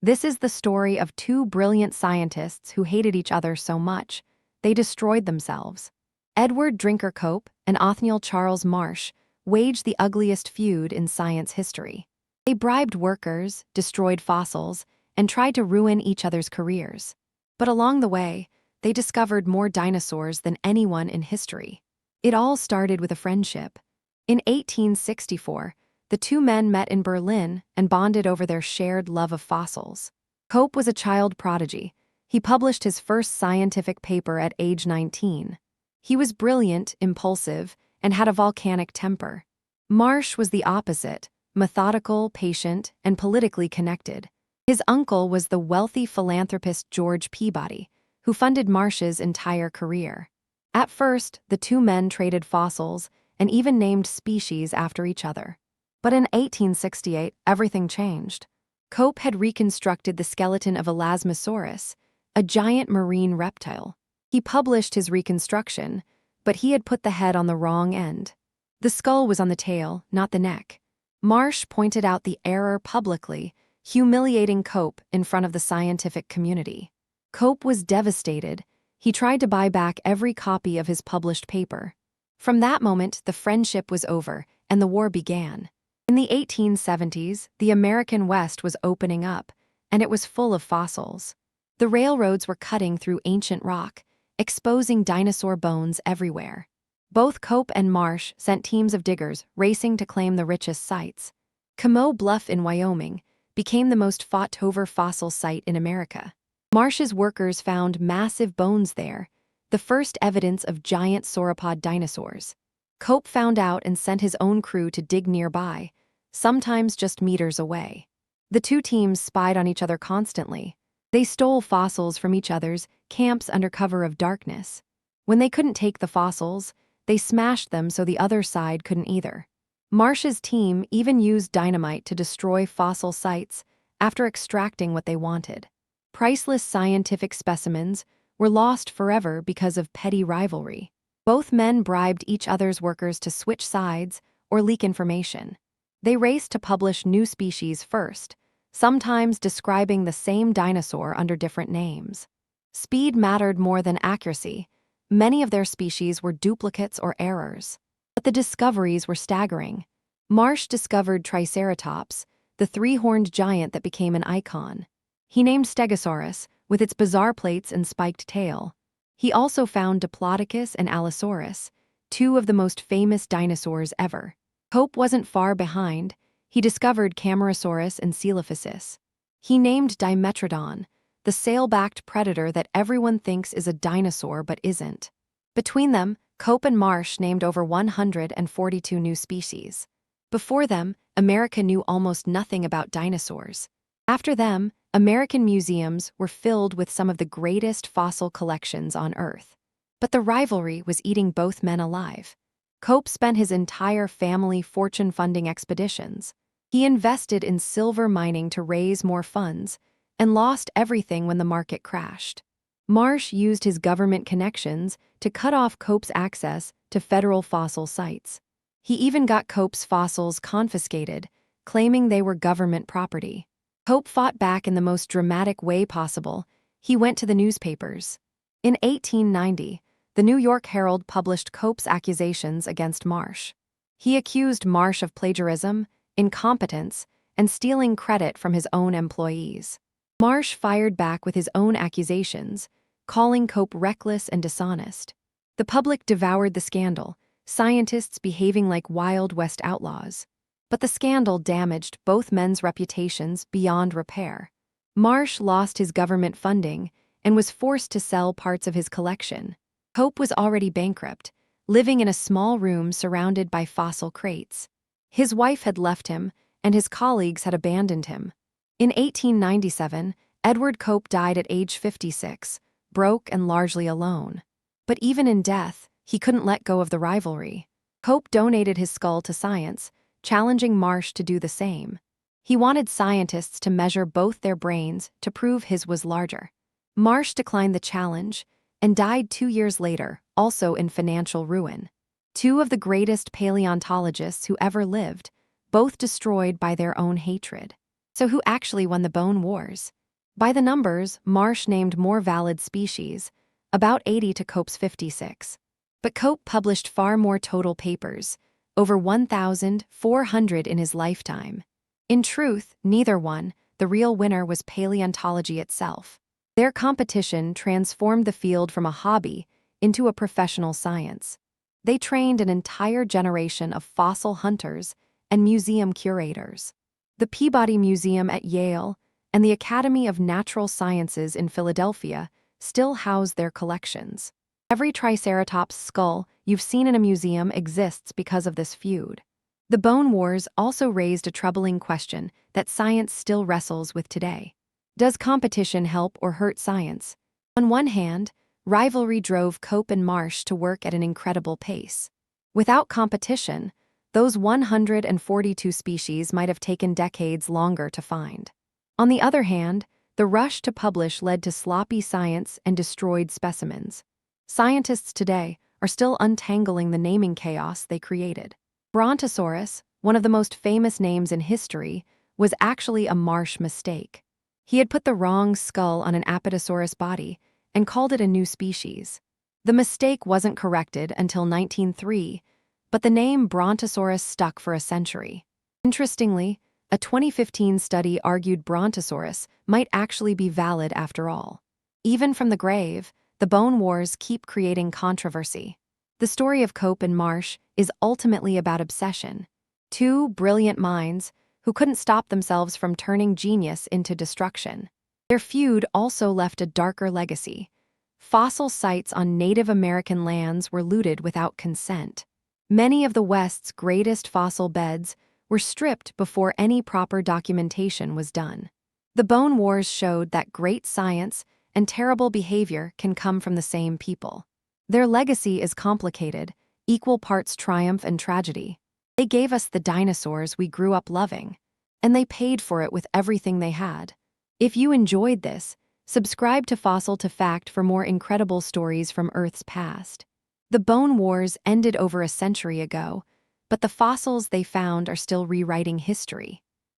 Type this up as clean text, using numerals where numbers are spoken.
This is the story of two brilliant scientists who hated each other so much, they destroyed themselves. Edward Drinker Cope and Othniel Charles Marsh waged the ugliest feud in science history. They bribed workers, destroyed fossils, and tried to ruin each other's careers. But along the way, they discovered more dinosaurs than anyone in history. It all started with a friendship. In 1864, the two men met in Berlin and bonded over their shared love of fossils. Cope was a child prodigy. He published his first scientific paper at age 19. He was brilliant, impulsive, and had a volcanic temper. Marsh was the opposite, methodical, patient, and politically connected. His uncle was the wealthy philanthropist George Peabody, who funded Marsh's entire career. At first, the two men traded fossils and even named species after each other. But in 1868, everything changed. Cope had reconstructed the skeleton of Allosaurus, a giant marine reptile. He published his reconstruction, but he had put the head on the wrong end. The skull was on the tail, not the neck. Marsh pointed out the error publicly, humiliating Cope in front of the scientific community. Cope was devastated. He tried to buy back every copy of his published paper. From that moment, the friendship was over, and the war began. In the 1870s, the American West was opening up, and it was full of fossils. The railroads were cutting through ancient rock, exposing dinosaur bones everywhere. Both Cope and Marsh sent teams of diggers racing to claim the richest sites. Comeau Bluff in Wyoming became the most fought-over fossil site in America. Marsh's workers found massive bones there, the first evidence of giant sauropod dinosaurs. Cope found out and sent his own crew to dig nearby, sometimes just meters away. The two teams spied on each other constantly. They stole fossils from each other's camps under cover of darkness. When they couldn't take the fossils, they smashed them so the other side couldn't either. Marsh's team even used dynamite to destroy fossil sites after extracting what they wanted. Priceless scientific specimens were lost forever because of petty rivalry. Both men bribed each other's workers to switch sides or leak information. They raced to publish new species first, sometimes describing the same dinosaur under different names. Speed mattered more than accuracy. Many of their species were duplicates or errors. But the discoveries were staggering. Marsh discovered Triceratops, the three-horned giant that became an icon. He named Stegosaurus, with its bizarre plates and spiked tail. He also found Diplodocus and Allosaurus, two of the most famous dinosaurs ever. Cope wasn't far behind. He discovered Camarasaurus and Coelophysis. He named Dimetrodon, the sail-backed predator that everyone thinks is a dinosaur but isn't. Between them, Cope and Marsh named over 142 new species. Before them, America knew almost nothing about dinosaurs. After them, American museums were filled with some of the greatest fossil collections on Earth. But the rivalry was eating both men alive. Cope spent his entire family fortune-funding expeditions. He invested in silver mining to raise more funds, and lost everything when the market crashed. Marsh used his government connections to cut off Cope's access to federal fossil sites. He even got Cope's fossils confiscated, claiming they were government property. Cope fought back in the most dramatic way possible. He went to the newspapers. In 1890, the New York Herald published Cope's accusations against Marsh. He accused Marsh of plagiarism, incompetence, and stealing credit from his own employees. Marsh fired back with his own accusations, calling Cope reckless and dishonest. The public devoured the scandal, scientists behaving like Wild West outlaws. But the scandal damaged both men's reputations beyond repair. Marsh lost his government funding and was forced to sell parts of his collection. Cope was already bankrupt, living in a small room surrounded by fossil crates. His wife had left him, and his colleagues had abandoned him. In 1897, Edward Cope died at age 56, broke and largely alone. But even in death, he couldn't let go of the rivalry. Cope donated his skull to science, challenging Marsh to do the same. He wanted scientists to measure both their brains to prove his was larger. Marsh declined the challenge and died 2 years later, also in financial ruin. Two of the greatest paleontologists who ever lived, both destroyed by their own hatred. So who actually won the bone wars? By the numbers, Marsh named more valid species, about 80 to Cope's 56. But Cope published far more total papers, over 1,400 in his lifetime. In truth, neither won. The real winner was paleontology itself. Their competition transformed the field from a hobby into a professional science. They trained an entire generation of fossil hunters and museum curators. The Peabody Museum at Yale and the Academy of Natural Sciences in Philadelphia still house their collections. Every Triceratops skull you've seen in a museum exists because of this feud. The Bone Wars also raised a troubling question that science still wrestles with today. Does competition help or hurt science? On one hand, rivalry drove Cope and Marsh to work at an incredible pace. Without competition, those 142 species might have taken decades longer to find. On the other hand, the rush to publish led to sloppy science and destroyed specimens. Scientists today are still untangling the naming chaos they created. Brontosaurus, one of the most famous names in history, was actually a Marsh mistake. He had put the wrong skull on an Apatosaurus body and called it a new species. The mistake wasn't corrected until 1903, but the name Brontosaurus stuck for a century. Interestingly, a 2015 study argued Brontosaurus might actually be valid after all. Even from the grave, the Bone Wars keep creating controversy. The story of Cope and Marsh is ultimately about obsession. Two brilliant minds who couldn't stop themselves from turning genius into destruction. Their feud also left a darker legacy. Fossil sites on Native American lands were looted without consent. Many of the West's greatest fossil beds were stripped before any proper documentation was done. The Bone Wars showed that great science and terrible behavior can come from the same people. Their legacy is complicated, equal parts triumph and tragedy. They gave us the dinosaurs we grew up loving, and they paid for it with everything they had. If you enjoyed this, subscribe to Fossil to Fact for more incredible stories from Earth's past. The Bone Wars ended over a century ago, but the fossils they found are still rewriting history.